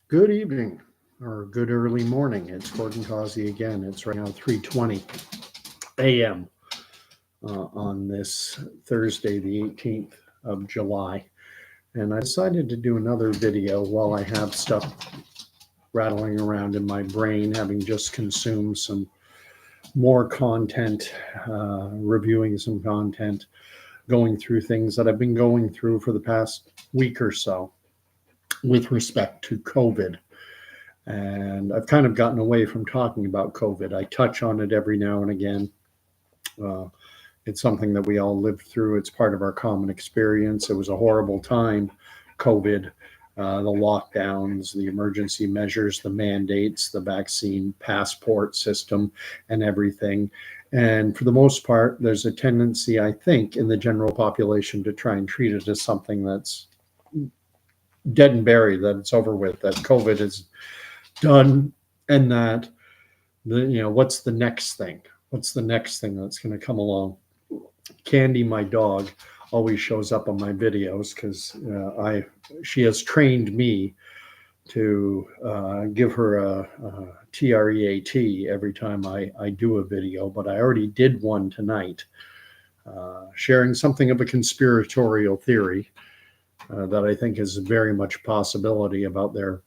Good evening or good early morning. It's Gordon Causey again. It's right now 3:20 a.m. On this Thursday, the 18th of July. And I decided to do another video while I have stuff rattling around in my brain, having just consumed some more content, reviewing some content, going through things that I've been going through for the past week or so with respect to COVID. And I've kind of gotten away from talking about COVID. I touch on it every now and again. It's something that we all lived through. It's part of our common experience. It was a horrible time, COVID, the lockdowns, the emergency measures, the mandates, the vaccine passport system, and everything. And for the most part, there's a tendency, I think, in the general population to try and treat it as something that's dead and buried, that it's over with, that COVID is done, and that what's the next thing? What's the next thing that's going to come along? Candy, my dog, always shows up on my videos because she has trained me to give her a TREAT every time I do a video, but I already did one tonight, sharing something of a conspiratorial theory that I think is very much a possibility about there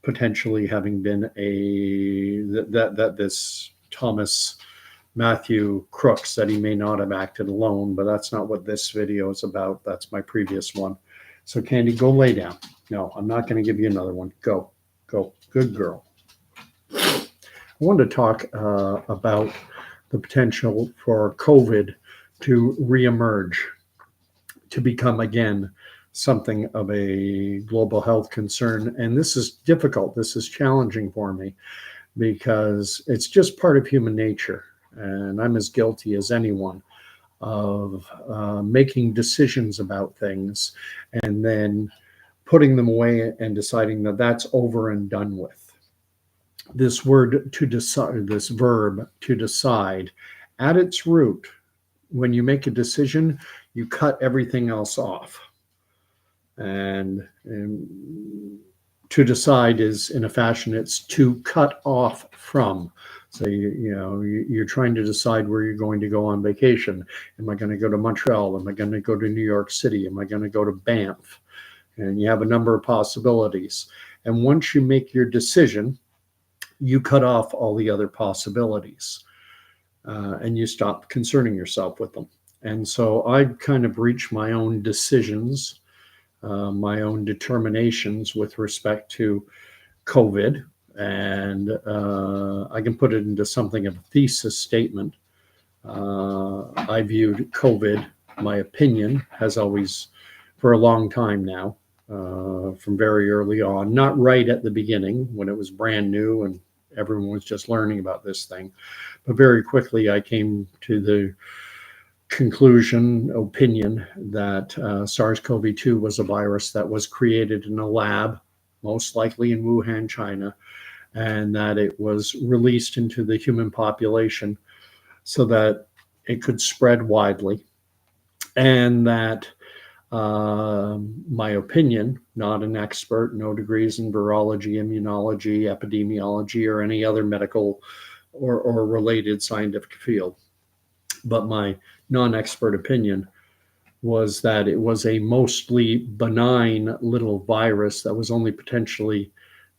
potentially having been that this Thomas Matthew Crooks, that he may not have acted alone, but that's not what this video is about. That's my previous one. So Candy, go lay down. No, I'm not going to give you another one. Go, good girl. I wanted to talk about the potential for COVID to reemerge, to become again something of a global health concern. And this is difficult. This is challenging for me because it's just part of human nature. And I'm as guilty as anyone of making decisions about things and then putting them away and deciding that that's over and done with. This word to decide, this verb to decide, at its root, when you make a decision, you cut everything else off. And to decide is, in a fashion, it's to cut off from. So you're trying to decide where you're going to go on vacation. Am I going to go to Montreal? Am I going to go to New York City? Am I going to go to Banff? And you have a number of possibilities. And once you make your decision, you cut off all the other possibilities, and you stop concerning yourself with them. And so I kind of reach my own decisions, my own determinations with respect to COVID, and I can put it into something of a thesis statement. I viewed COVID, my opinion has always, for a long time now, from very early on, not right at the beginning when it was brand new and everyone was just learning about this thing, but very quickly I came to the opinion that SARS-CoV-2 was a virus that was created in a lab, most likely in Wuhan, China, and that it was released into the human population so that it could spread widely. And that my opinion, not an expert, no degrees in virology, immunology, epidemiology, or any other medical or related scientific field, but my non-expert opinion was that it was a mostly benign little virus that was only potentially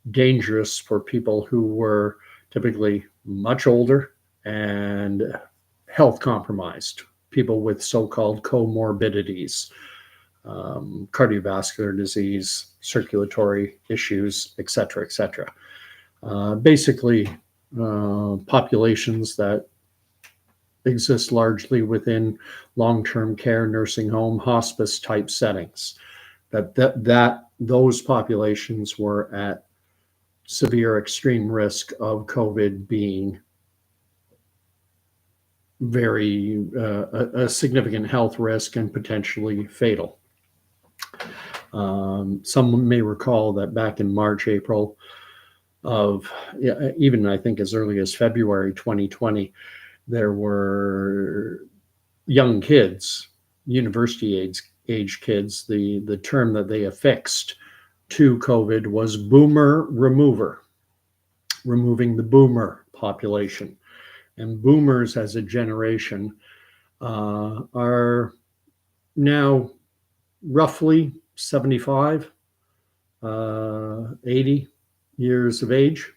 dangerous for people who were typically much older and health compromised, people with so-called comorbidities, cardiovascular disease, circulatory issues, et cetera, et cetera. Basically, populations that exist largely within long-term care, nursing home, hospice type settings, that those populations were at severe extreme risk of COVID being very a significant health risk and potentially fatal. Some may recall that back in March, April of, even I think as early as February 2020, there were young kids, university age kids, the term that they affixed to COVID was boomer remover, removing the boomer population. And boomers as a generation are now roughly 75, 80 years of age.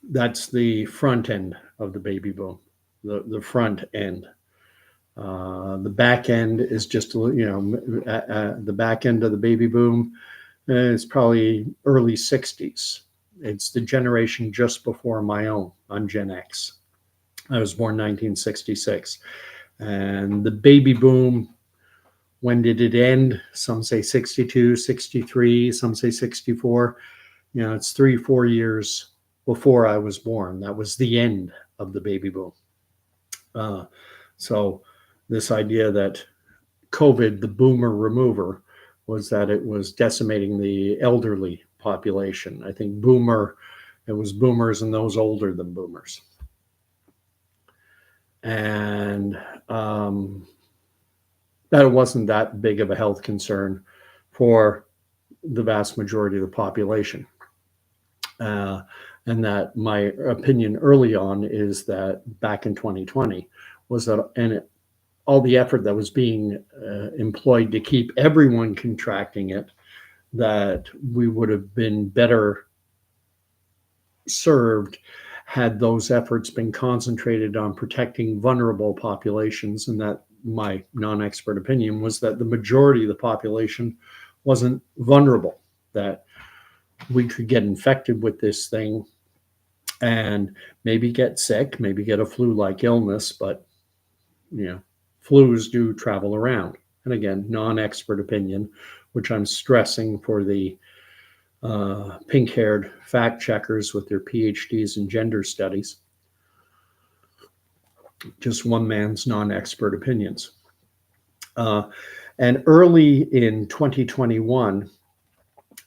That's the front end of the baby boom, the front end. The back end is just, the back end of the baby boom is probably early 60s. It's the generation just before my own. I'm Gen X. I was born 1966. And the baby boom, when did it end? Some say 62, 63, some say 64. It's 3-4 years before I was born. That was the end of the baby boom. So this idea that COVID, the boomer remover, was that it was decimating the elderly population. I think it was boomers and those older than boomers. And that it wasn't that big of a health concern for the vast majority of the population. And that my opinion early on is that back in 2020 was that, all the effort that was being employed to keep everyone contracting it, that we would have been better served had those efforts been concentrated on protecting vulnerable populations. And that my non-expert opinion was that the majority of the population wasn't vulnerable, that we could get infected with this thing and maybe get sick, maybe get a flu-like illness, but flus do travel around. And again, non-expert opinion, which I'm stressing for the pink-haired fact checkers with their PhDs in gender studies. Just one man's non-expert opinions. And early in 2021,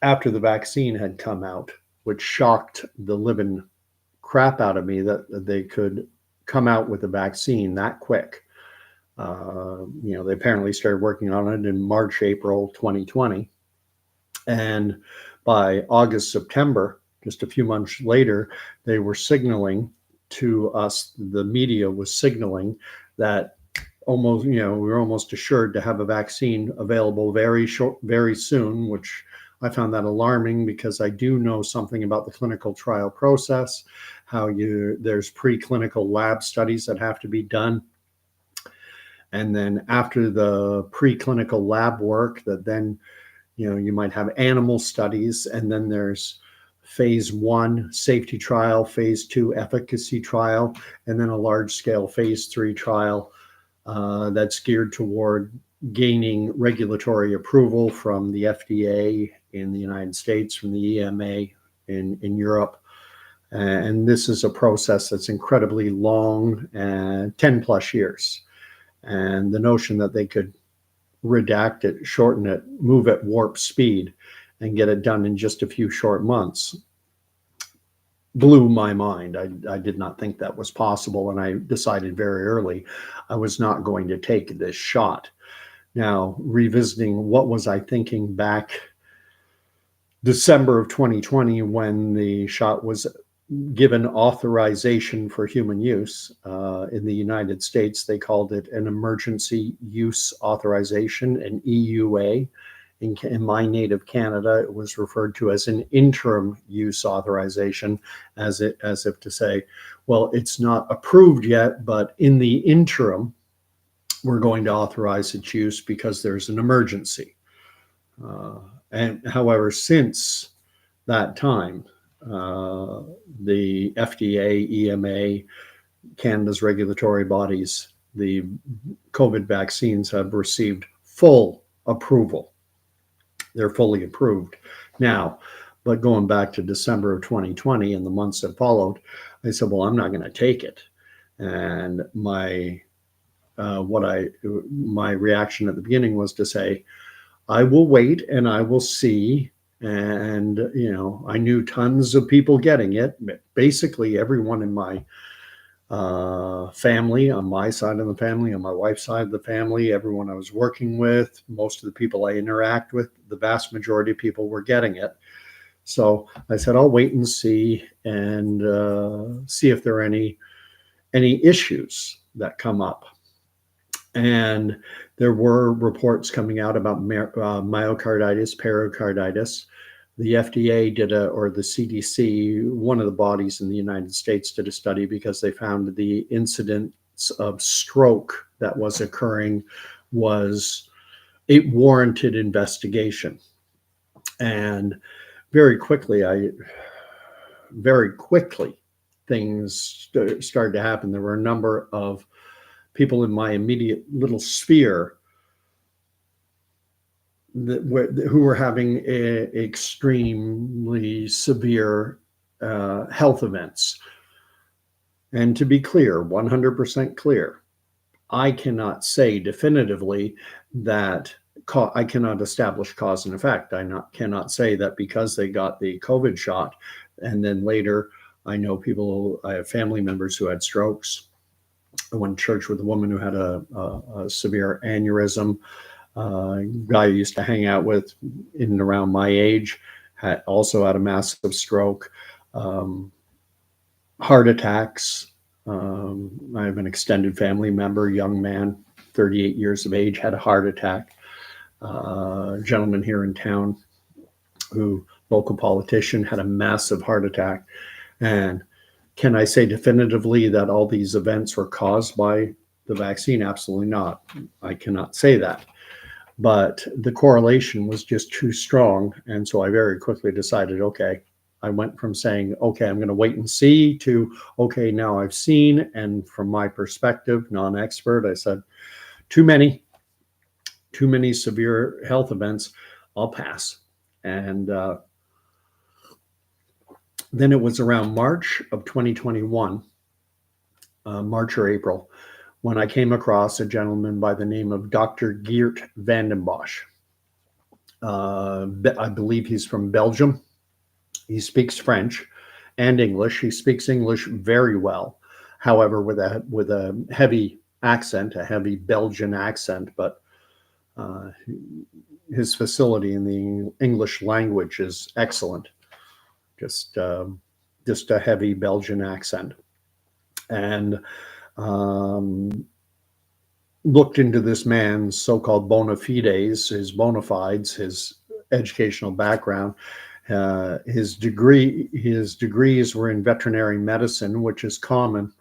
after the vaccine had come out, which shocked the living crap out of me that they could come out with a vaccine that quick. They apparently started working on it in March, April 2020. And by August, September, just a few months later, they were signaling to us, the media was signaling that we were almost assured to have a vaccine available very soon, which I found that alarming because I do know something about the clinical trial process, how there's preclinical lab studies that have to be done. And then after the preclinical lab work, that then, you might have animal studies, and then there's phase 1 safety trial, phase 2 efficacy trial, and then a large scale phase 3 trial that's geared toward gaining regulatory approval from the FDA in the United States, from the EMA in Europe. And this is a process that's incredibly long, 10 plus years. And the notion that they could redact it, shorten it, move at warp speed, and get it done in just a few short months blew my mind. I did not think that was possible, and I decided very early I was not going to take this shot. Now, revisiting what was I thinking back December of 2020 when the shot was given authorization for human use in the United States. They called it an emergency use authorization, an EUA. In my native Canada, it was referred to as an interim use authorization, as if to say, well, it's not approved yet, but in the interim, we're going to authorize its use because there's an emergency. And however, since that time, the FDA, EMA, Canada's regulatory bodies, the COVID vaccines have received full approval. They're fully approved now. But going back to December of 2020 and the months that followed, I said, well, I'm not going to take it. And my reaction at the beginning was to say, I will wait and I will see. And, I knew tons of people getting it. Basically, everyone in my family, on my side of the family, on my wife's side of the family, everyone I was working with, most of the people I interact with, the vast majority of people were getting it. So I said, I'll wait and see see if there are any issues that come up. And there were reports coming out about myocarditis, pericarditis. The FDA or the CDC, one of the bodies in the United States, did a study because they found the incidence of stroke that was occurring it warranted investigation. And very quickly, things started to happen. There were a number of people in my immediate little sphere who were having extremely severe health events. And to be clear, 100% clear, I cannot say definitively that I cannot establish cause and effect. Cannot say that because they got the COVID shot and then later I have family members who had strokes. I went to church with a woman who had a severe aneurysm. A guy I used to hang out with in and around my age also had a massive stroke. Heart attacks. I have an extended family member, young man, 38 years of age, had a heart attack. A gentleman here in town, local politician, had a massive heart attack. And can I say definitively that all these events were caused by the vaccine? Absolutely not. I cannot say that. But the correlation was just too strong. And so I very quickly decided, okay, I went from saying, okay, I'm going to wait and see to, okay, now I've seen. And from my perspective, non-expert, I said, too many severe health events, I'll pass. And then it was around March of 2021, March or April, when I came across a gentleman by the name of Dr. Geert Vanden Bossche. I believe he's from Belgium. He speaks French and English. He speaks English very well, however, with a heavy accent, a heavy Belgian accent, but his facility in the English language is excellent. Just a heavy Belgian accent. And looked into this man's so-called bona fides, his bona fides, his educational background. His degrees were in veterinary medicine, which is common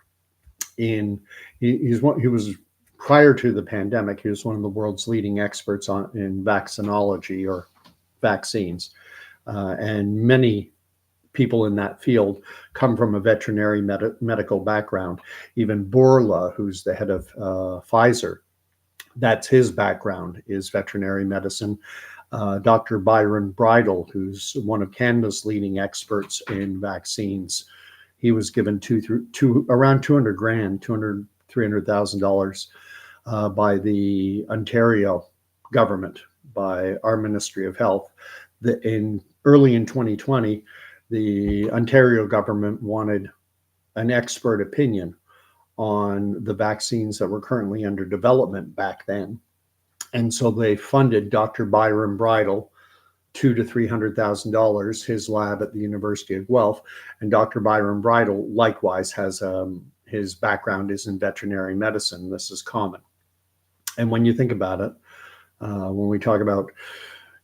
he was, prior to the pandemic, he was one of the world's leading experts in vaccinology or vaccines. And many people in that field come from a veterinary medical background. Even Bourla, who's the head of Pfizer, that's his background, is veterinary medicine. Dr. Byron Bridle, who's one of Canada's leading experts in vaccines, he was given around $300,000 by the Ontario government, by our Ministry of Health. Early in 2020, the Ontario government wanted an expert opinion on the vaccines that were currently under development back then. And so they funded Dr. Byron Bridle $200,000 to $300,000, his lab at the University of Guelph. And Dr. Byron Bridle likewise has his background is in veterinary medicine. This is common. And when you think about it, when we talk about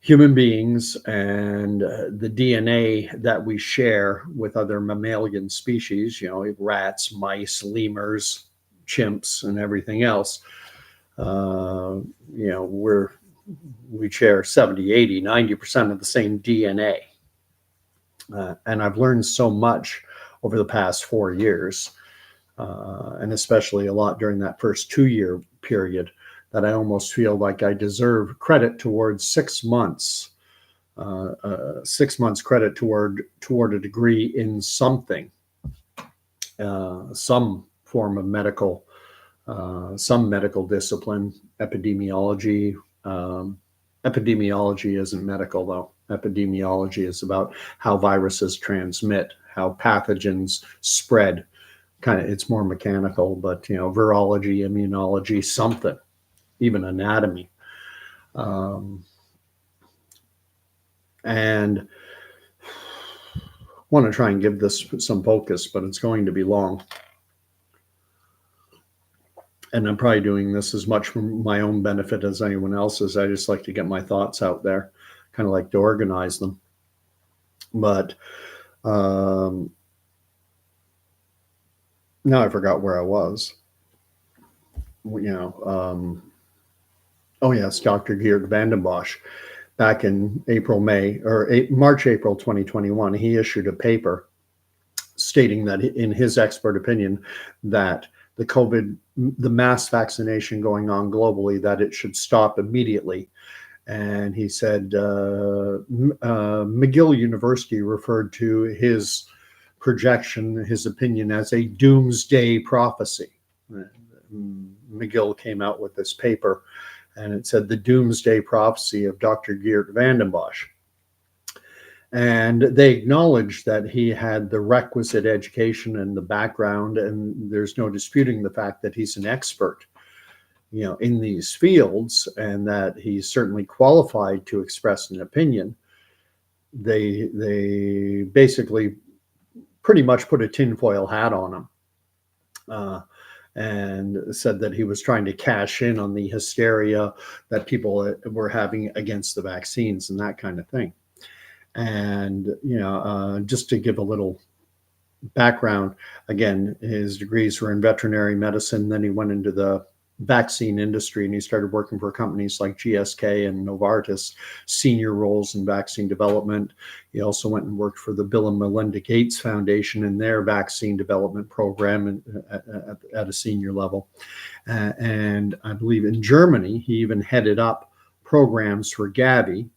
human beings and the DNA that we share with other mammalian species, rats, mice, lemurs, chimps, and everything else, we share 70, 80, 90% of the same DNA. And I've learned so much over the past 4 years, and especially a lot during that first 2-year period, that I almost feel like I deserve credit towards 6 months, 6 months credit toward a degree in something, some form of medical, some medical discipline, epidemiology. Epidemiology isn't medical, though. Epidemiology is about how viruses transmit, how pathogens spread, it's more mechanical, but virology, immunology, something, even anatomy. And want to try and give this some focus, but it's going to be long. And I'm probably doing this as much for my own benefit as anyone else's. I just like to get my thoughts out there, kind of like to organize them. But now I forgot where I was. Oh yes, Dr. Geert Vanden Bossche. Back in March, April 2021, he issued a paper stating that, in his expert opinion, that the mass vaccination going on globally, that it should stop immediately. And he said McGill University referred to his projection, his opinion, as a doomsday prophecy. McGill came out with this paper, and it said the doomsday prophecy of Dr. Geert Vanden Bossche. And they acknowledged that he had the requisite education and the background, and there's no disputing the fact that he's an expert, in these fields, and that he's certainly qualified to express an opinion. They basically pretty much put a tinfoil hat on him, and said that he was trying to cash in on the hysteria that people were having against the vaccines and that kind of thing. And, just to give a little background, again, his degrees were in veterinary medicine. Then he went into the vaccine industry, and he started working for companies like GSK and Novartis, senior roles in vaccine development. He also went and worked for the Bill and Melinda Gates Foundation in their vaccine development program at a senior level. And I believe in Germany, he even headed up programs for Gavi.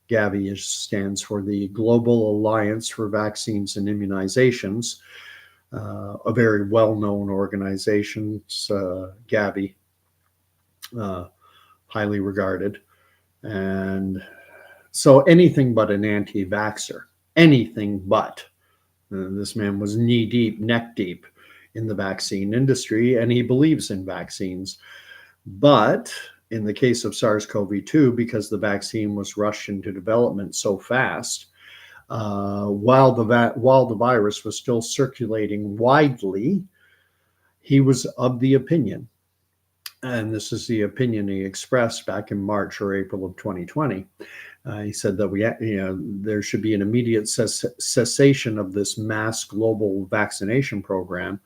Gavi stands for the Global Alliance for Vaccines and Immunizations, a very well-known organization, Gavi, highly regarded. And so anything but an anti-vaxxer, anything but. This man was knee-deep, neck-deep in the vaccine industry, and he believes in vaccines. But in the case of SARS-CoV-2, because the vaccine was rushed into development so fast, while the virus was still circulating widely, he was of the opinion, and this is the opinion he expressed back in March or April of 2020. He said that there should be an immediate cessation of this mass global vaccination program.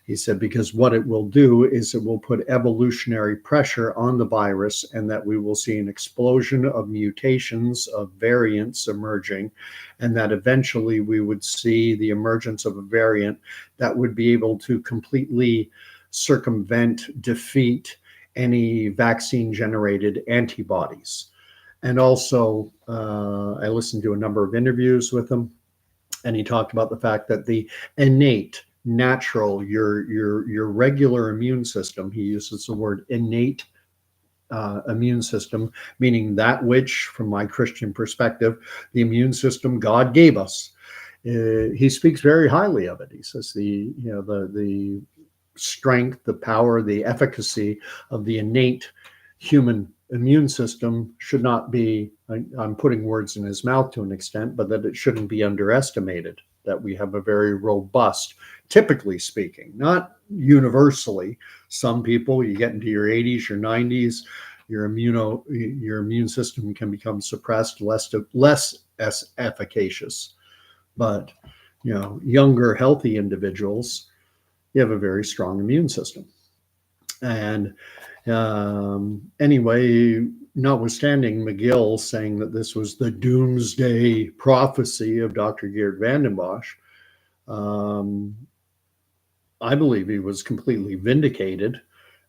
He said, because what it will do is it will put evolutionary pressure on the virus, and that we will see an explosion of mutations, of variants emerging, and that eventually we would see the emergence of a variant that would be able to completely circumvent, defeat any vaccine-generated antibodies. And also, I listened to a number of interviews with him, and he talked about the fact that the innate, natural, your regular immune system, he uses the word innate immune system, meaning that which, from my Christian perspective, the immune system God gave us. He speaks very highly of it. He says the strength, the power, the efficacy of the innate human immune system should not be, I'm putting words in his mouth to an extent, but that it shouldn't be underestimated, that we have a very robust, typically speaking, not universally. Some people, you get into your 80s, your 90s, your immune system can become suppressed, less as efficacious. But, younger, healthy individuals, you have a very strong immune system. And anyway, notwithstanding McGill saying that this was the doomsday prophecy of Dr. Geert Vanden Bossche, I believe he was completely vindicated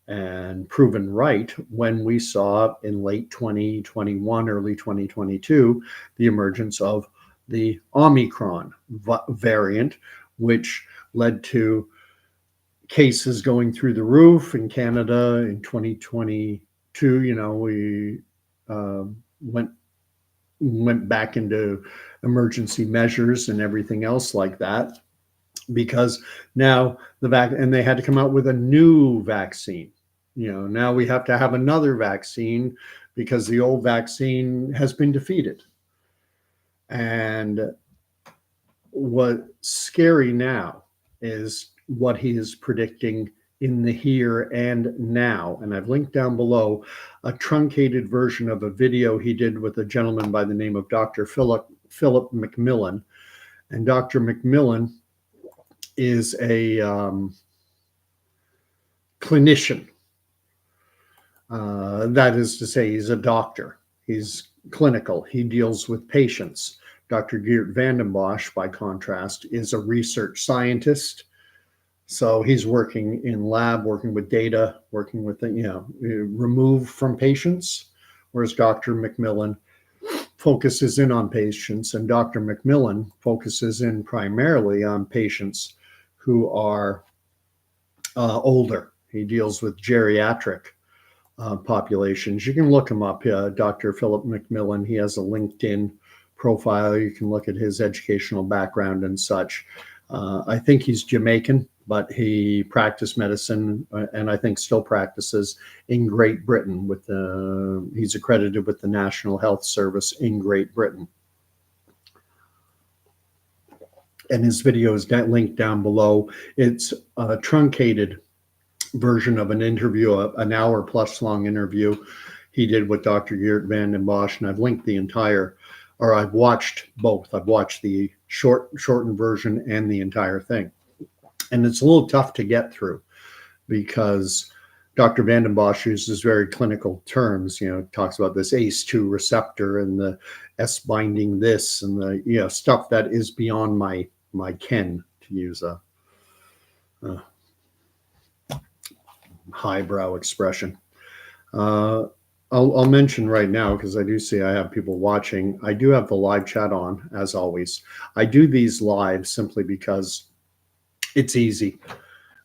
and proven right when we saw in late 2021, early 2022, the emergence of the Omicron variant, which led to cases going through the roof in Canada in 2022. We went back into emergency measures and everything else like that. because now and they had to come out with a new vaccine. Now we have to have another vaccine because the old vaccine has been defeated. And what's scary now is what he is predicting in the here and now. And I've linked down below a truncated version of a video he did with a gentleman by the name of Dr. Phillip McMillan. And Dr. McMillan is a clinician. That is to say, he's a doctor. He's clinical. He deals with patients. Dr. Geert Vanden Bossche, by contrast, is a research scientist. So he's working in lab, working with data, working with, removed from patients, whereas Dr. McMillan focuses in on patients, and Dr. McMillan focuses in primarily on patients who are older. He deals with geriatric populations. You can look him up, Dr. Phillip McMillan. He has a LinkedIn profile. You can look at his educational background and such. I think he's Jamaican, but he practiced medicine and I think still practices in Great Britain. He's accredited with the National Health Service in Great Britain. And his video is linked down below. It's a truncated version of an interview, an hour plus long interview he did with Dr. Geert Vanden Bossche, and I've linked the entire, or I've watched both. I've watched the shortened version and the entire thing. And it's a little tough to get through because Dr. Vanden Bossche uses very clinical terms, talks about this ACE2 receptor and the S binding this and the, stuff that is beyond my ken, to use a highbrow expression. I'll mention right now, because I do see I have people watching, I do have the live chat on, as always. I do these live simply because it's easy.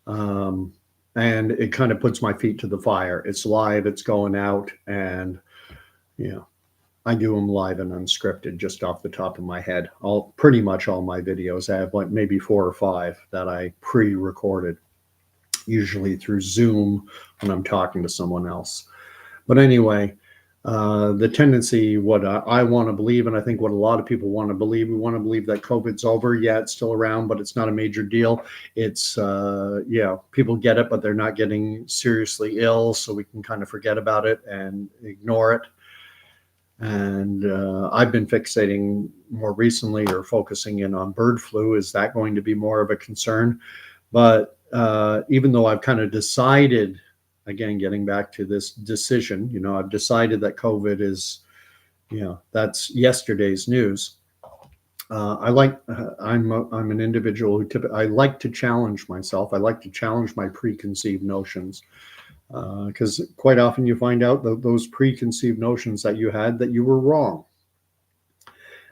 And it kind of puts my feet to the fire. It's live, it's going out, and, I do them live and unscripted just off the top of my head. Pretty much all my videos. I have like maybe 4 or 5 that I pre-recorded, usually through Zoom when I'm talking to someone else. But anyway, the tendency, what I want to believe, and I think what a lot of people want to believe, we want to believe that COVID's over. Yeah, it's still around, but it's not a major deal. It's, people get it, but they're not getting seriously ill, so we can kind of forget about it and ignore it. And I've been fixating more recently, or focusing in on bird flu. Is that going to be more of a concern? But even though I've kind of decided, again, getting back to this decision, I've decided that COVID is, that's yesterday's news. I'm an individual who I like to challenge myself. I like to challenge my preconceived notions, because quite often you find out that those preconceived notions that you had, that you were wrong.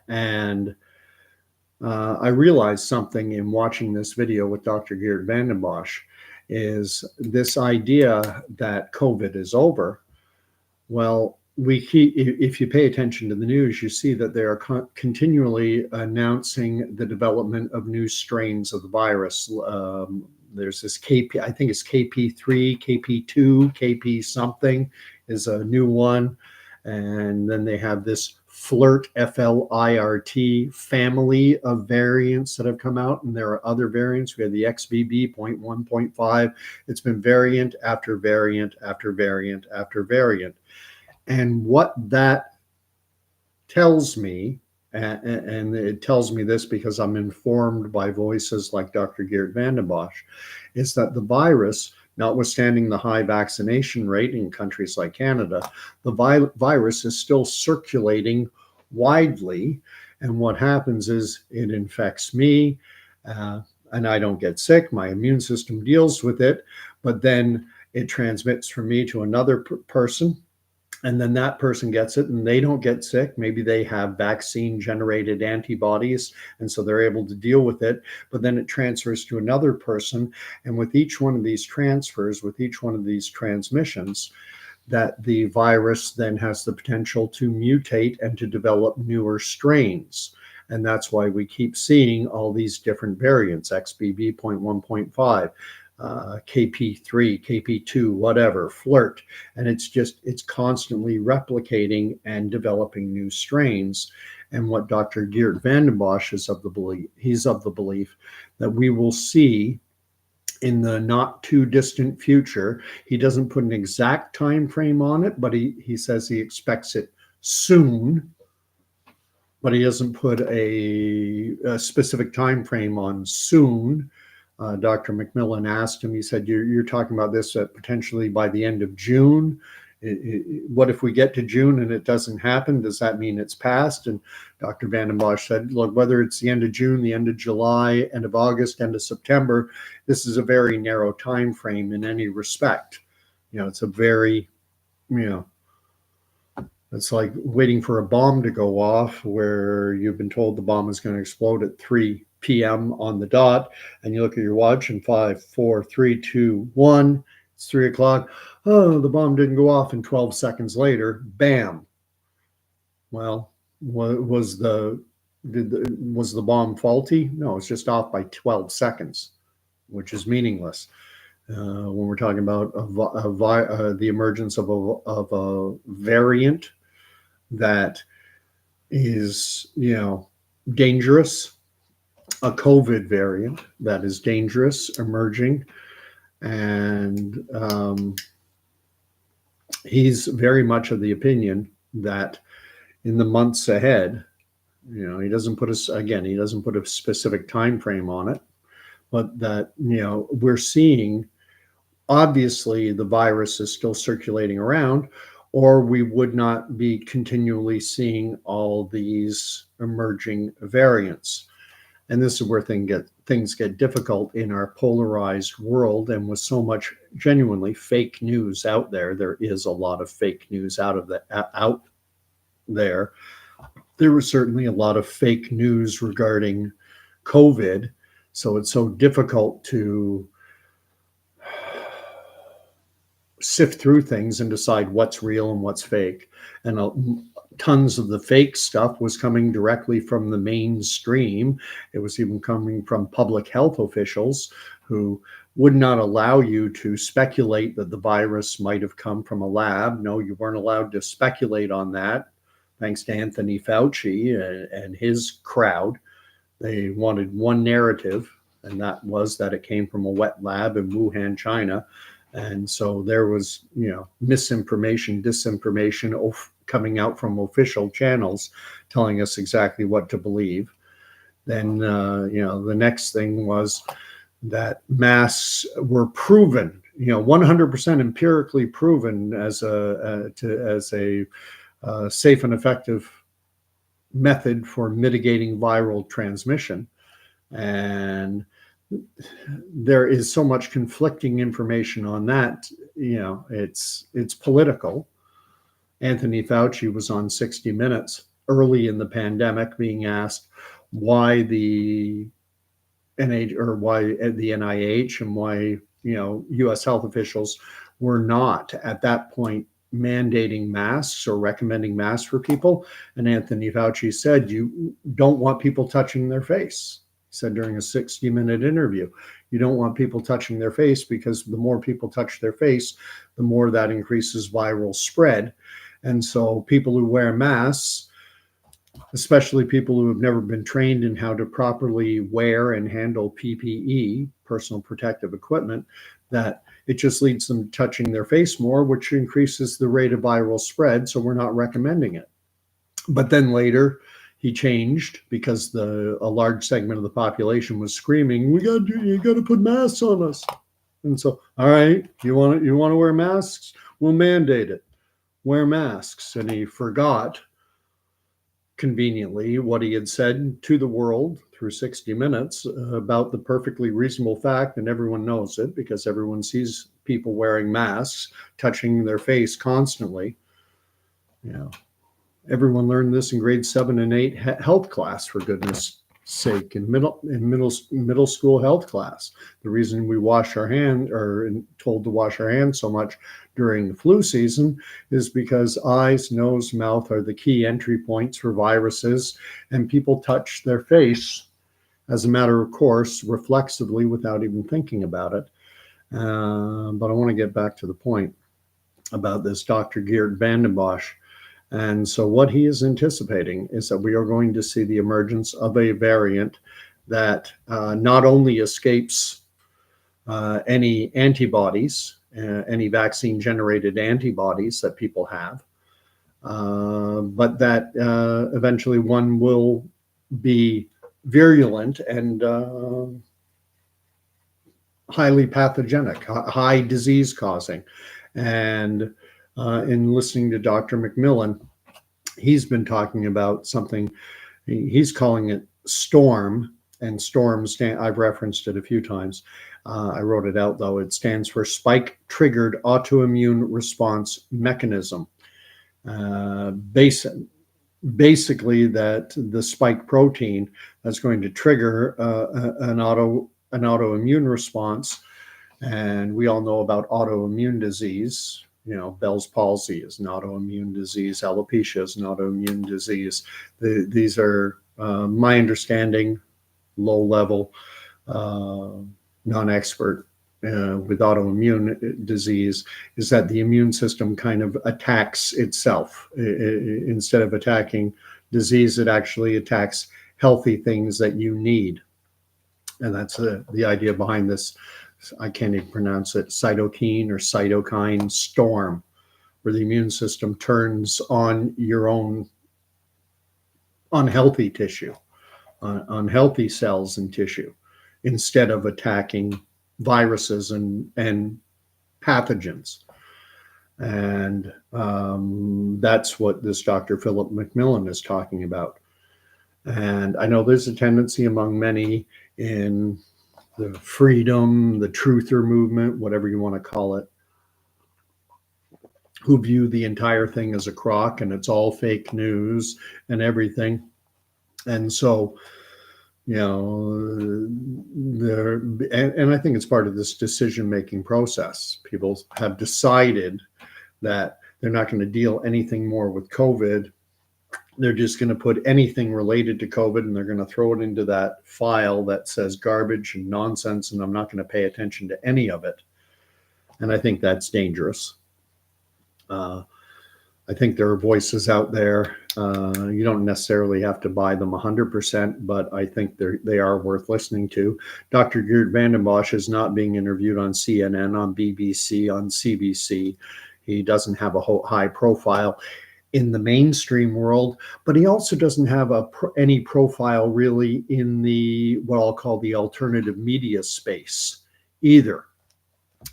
And I realized something in watching this video with Dr. Geert Vanden Bossche, is this idea that COVID is over. Well, if you pay attention to the news, you see that they are continually announcing the development of new strains of the virus. There's this I think it's KP3, KP2, KP something is a new one. And then they have this FLIRT, FLIRT family of variants that have come out, and there are other variants. We have the XBB 0.1.5. It's been variant after variant after variant after variant. And what that tells me, and it tells me this because I'm informed by voices like Dr. Geert Vanden Bossche, is that the virus, notwithstanding the high vaccination rate in countries like Canada, the virus is still circulating widely. And what happens is it infects me, and I don't get sick. My immune system deals with it, but then it transmits from me to another person. And then that person gets it and they don't get sick. Maybe they have vaccine generated antibodies, and so they're able to deal with it, but then it transfers to another person. And with each one of these transfers, with each one of these transmissions, that the virus then has the potential to mutate and to develop newer strains. And that's why we keep seeing all these different variants, XBB.1.5, KP3, KP2, whatever, flirt. And it's constantly replicating and developing new strains. And what Dr. Geert Vanden Bossche is of the belief that we will see in the not too distant future. He doesn't put an exact time frame on it, but he says he expects it soon, but he doesn't put a specific time frame on soon. Dr. McMillan asked him, he said, you're talking about this potentially by the end of June. What if we get to June and it doesn't happen? Does that mean it's passed? And Dr. Vanden Bossche said, look, whether it's the end of June, the end of July, end of August, end of September, this is a very narrow time frame in any respect. It's a very, it's like waiting for a bomb to go off where you've been told the bomb is going to explode at 3 p.m. on the dot, and you look at your watch and 5, 4, 3, 2, 1, it's 3 o'clock. Oh, the bomb didn't go off, and 12 seconds later, bam. Well, was the bomb faulty? No, it's just off by 12 seconds, which is meaningless. When we're talking about the emergence of a variant that is, dangerous, a COVID variant that is dangerous, emerging, and he's very much of the opinion that in the months ahead, he doesn't put a specific time frame on it, but that, we're seeing, obviously the virus is still circulating around, or we would not be continually seeing all these emerging variants. And this is where things get difficult in our polarized world, and with so much genuinely fake news out there. There is a lot of fake news out there. There was certainly a lot of fake news regarding COVID, so it's so difficult to sift through things and decide what's real and what's fake. And tons of the fake stuff was coming directly from the mainstream. It was even coming from public health officials who would not allow you to speculate that the virus might have come from a lab. No, you weren't allowed to speculate on that. Thanks to Anthony Fauci and his crowd. They wanted one narrative, and that was that it came from a wet lab in Wuhan, China. And so there was, misinformation, disinformation coming out from official channels telling us exactly what to believe. Then, the next thing was that masks were proven, 100% empirically proven as a safe and effective method for mitigating viral transmission. And there is so much conflicting information on that. It's political. Anthony Fauci was on 60 Minutes early in the pandemic being asked why the NIH and why, U.S. health officials were not at that point mandating masks or recommending masks for people. And Anthony Fauci said, you don't want people touching their face. He said during a 60-minute interview, you don't want people touching their face, because the more people touch their face, the more that increases viral spread. And so people who wear masks, especially people who have never been trained in how to properly wear and handle PPE, personal protective equipment, that it just leads them touching their face more, which increases the rate of viral spread. So we're not recommending it. But then later, he changed because a large segment of the population was screaming, you got to put masks on us. And so, all right, you want to wear masks? We'll mandate it. Wear masks. And he forgot, conveniently, what he had said to the world through 60 Minutes about the perfectly reasonable fact, and everyone knows it because everyone sees people wearing masks, touching their face constantly. Everyone learned this in grade 7 and 8 health class, for goodness sake in middle school health class. The reason we wash our hands or told to wash our hands so much during the flu season is because eyes, nose, mouth are the key entry points for viruses, and people touch their face as a matter of course, reflexively without even thinking about it. But I want to get back to the point about this Dr. Geert Vanden Bossche. And so what he is anticipating is that we are going to see the emergence of a variant that not only escapes any antibodies, any vaccine-generated antibodies that people have, but that eventually one will be virulent and highly pathogenic, high disease causing. And in listening to Dr. McMillan, he's been talking about something, he's calling it STORM, and STORM, I've referenced it a few times. I wrote it out though. It stands for Spike Triggered Autoimmune Response Mechanism. Basically that the spike protein that's going to trigger an autoimmune response. And we all know about autoimmune disease. You know, Bell's palsy is an autoimmune disease. Alopecia is an autoimmune disease. These are, my understanding, low level, non-expert with autoimmune disease, is that the immune system kind of attacks itself. Instead of attacking disease, it actually attacks healthy things that you need. And that's the idea behind this. I can't even pronounce it, cytokine or cytokine storm, where the immune system turns on your own unhealthy tissue, unhealthy cells and tissue, instead of attacking viruses and pathogens. And that's what this Dr. Phillip McMillan is talking about. And I know there's a tendency among many in the freedom, the truther movement, whatever you want to call it, who view the entire thing as a crock and it's all fake news and everything. And so, you know, and I think it's part of this decision-making process. People have decided that they're not going to deal anything more with COVID. They're just going to put anything related to COVID and they're going to throw it into that file that says garbage and nonsense, and I'm not going to pay attention to any of it. And I think that's dangerous. I think there are voices out there. You don't necessarily have to buy them 100%, but I think they are worth listening to. Dr. Geert Vanden Bossche is not being interviewed on CNN, on BBC, on CBC. He doesn't have a high profile in the mainstream world, but he also doesn't have any profile really in the what I'll call the alternative media space either.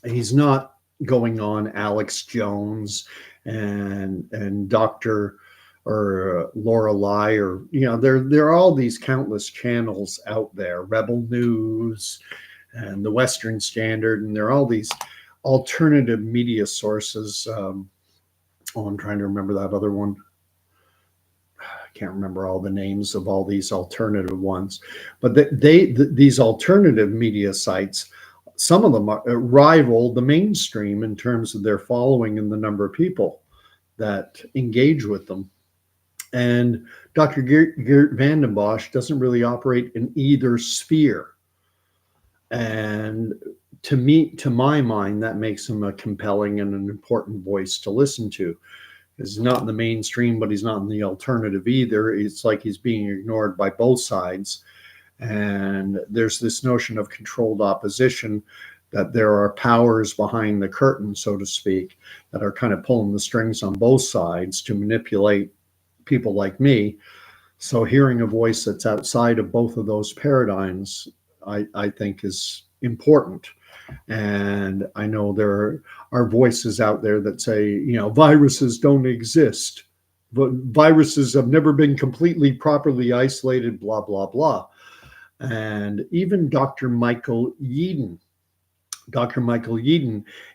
He's not going on Alex Jones and Dr. or Lorelei, or, you know, there are all these countless channels out there, Rebel News and the Western Standard, and there are all these alternative media sources. I'm trying to remember that other one. I can't remember all the names of all these alternative ones, but these alternative media sites, some of them rival the mainstream in terms of their following and the number of people that engage with them. And Dr. Geert Vanden Bossche doesn't really operate in either sphere. And to my mind, that makes him a compelling and an important voice to listen to. He's not in the mainstream, but he's not in the alternative either. It's like he's being ignored by both sides. And there's this notion of controlled opposition, that there are powers behind the curtain, so to speak, that are kind of pulling the strings on both sides to manipulate people like me. So hearing a voice that's outside of both of those paradigms, I think is important. And I know there are voices out there that say, you know, viruses don't exist, but viruses have never been completely properly isolated, blah, blah, blah. And even Dr. Michael Yeadon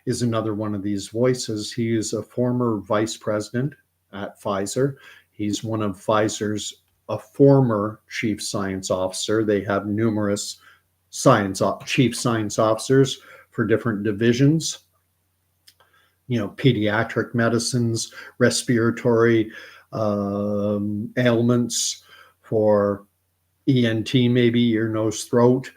is another one of these voices. He is a former vice president at Pfizer. He's one of Pfizer's a former chief science officer. They have numerous chief science officers for different divisions, pediatric medicines, respiratory ailments, for ENT, maybe ear, nose, throat,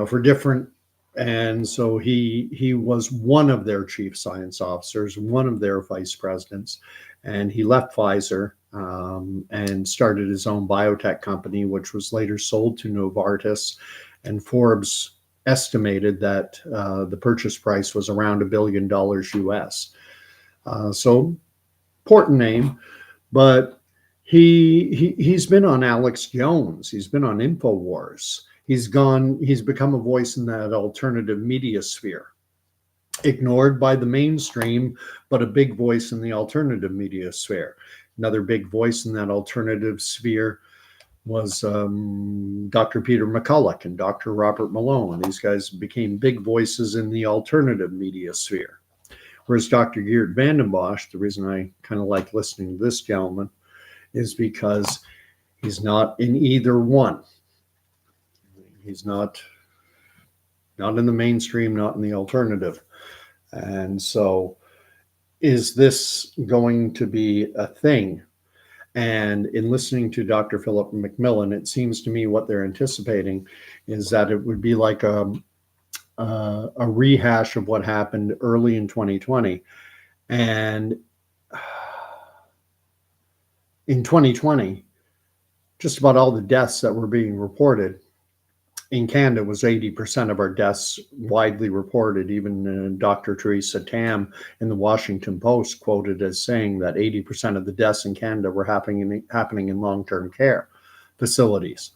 for different. And so he was one of their chief science officers, one of their vice presidents, and he left Pfizer and started his own biotech company, which was later sold to Novartis. And Forbes estimated that the purchase price was around $1 billion US. So important name, but he's been on Alex Jones. He's been on InfoWars. He's become a voice in that alternative media sphere, ignored by the mainstream, but a big voice in the alternative media sphere. Another big voice in that alternative sphere was Dr. Peter McCulloch and Dr. Robert Malone. These guys became big voices in the alternative media sphere. Whereas Dr. Geert Vanden Bossche, the reason I kind of like listening to this gentleman is because he's not in either one. He's not in the mainstream, not in the alternative. And so is this going to be a thing? And in listening to Dr. Phillip McMillan, it seems to me what they're anticipating is that it would be like a rehash of what happened early in 2020. And in 2020, just about all the deaths that were being reported in Canada was 80% of our deaths widely reported. Even Dr. Theresa Tam in the Washington Post quoted as saying that 80% of the deaths in Canada were happening in long-term care facilities.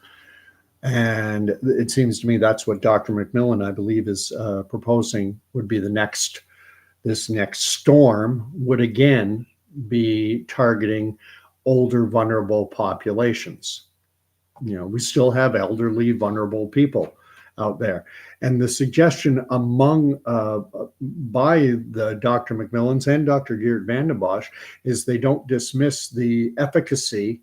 And it seems to me that's what Dr. McMillan, I believe, is proposing would be this next storm would again be targeting older, vulnerable populations. We still have elderly, vulnerable people out there. And the suggestion by the Dr. McMillans and Dr. Geert Vanden Bossche is they don't dismiss the efficacy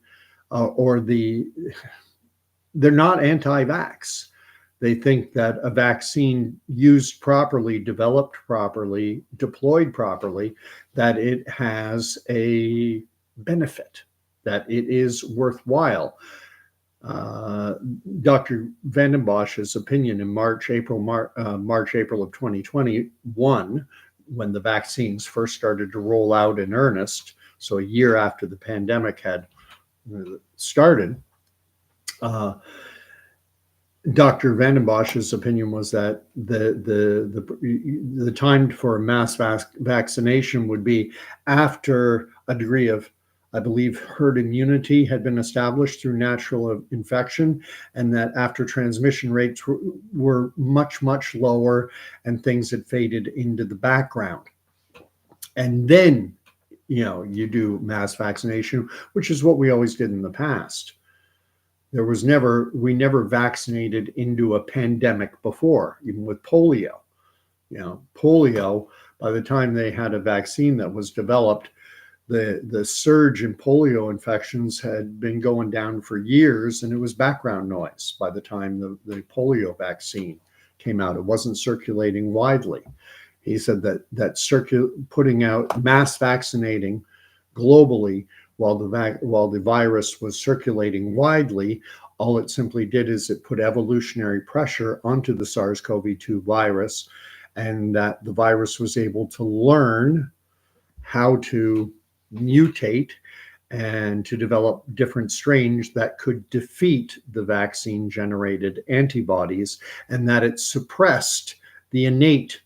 they're not anti-vax. They think that a vaccine used properly, developed properly, deployed properly, that it has a benefit, that it is worthwhile. Dr. Vanden Bosche's opinion in March, April of 2021, when the vaccines first started to roll out in earnest, so a year after the pandemic had started, Dr. Vanden Bosche's opinion was that the time for a mass vaccination would be after a degree of, I believe, herd immunity had been established through natural infection, and that after transmission rates were much, much lower and things had faded into the background. And then, you do mass vaccination, which is what we always did in the past. We never vaccinated into a pandemic before, even with polio. Polio, by the time they had a vaccine that was developed, the surge in polio infections had been going down for years, and it was background noise by the time the polio vaccine came out. It wasn't circulating widely. He said that putting out mass vaccinating globally while the virus was circulating widely, all it simply did is it put evolutionary pressure onto the SARS-CoV-2 virus, and that the virus was able to learn how to mutate and to develop different strains that could defeat the vaccine-generated antibodies, and that it suppressed the innate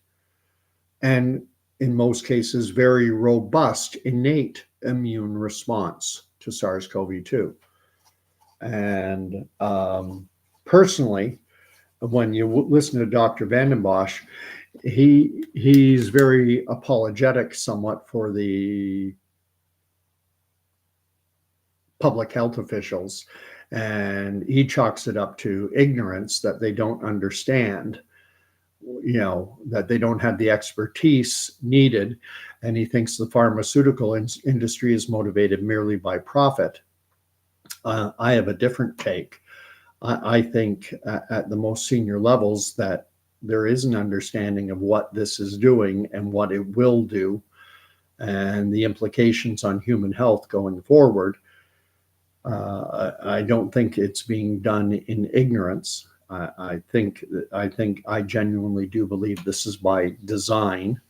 and, in most cases, very robust innate immune response to SARS-CoV-2. And personally, when you listen to Dr. Vanden Bossche, he's very apologetic somewhat for the public health officials, and he chalks it up to ignorance, that they don't understand, that they don't have the expertise needed, and he thinks the pharmaceutical industry is motivated merely by profit. I have a different take. I think at the most senior levels that there is an understanding of what this is doing and what it will do and the implications on human health going forward. I don't think it's being done in ignorance. I think I genuinely do believe this is by design.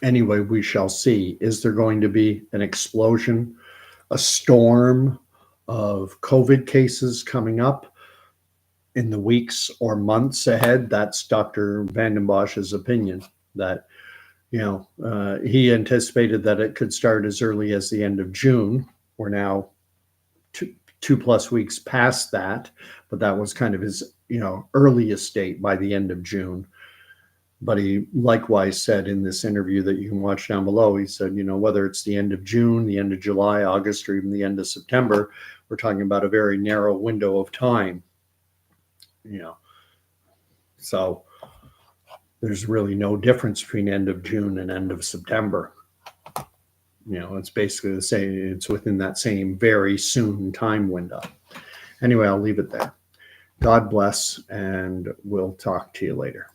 Anyway, we shall see. Is there going to be an explosion, a storm of COVID cases coming up in the weeks or months ahead? That's Dr. Vanden Bossche's opinion, that he anticipated that it could start as early as the end of June. We're now two plus weeks past that, but that was kind of his earliest date, by the end of June. But he likewise said in this interview that you can watch down below, he said, whether it's the end of June, the end of July, August, or even the end of September, we're talking about a very narrow window of time. So there's really no difference between end of June and end of September. It's basically the same. It's within that same very soon time window. Anyway, I'll leave it there. God bless, and we'll talk to you later.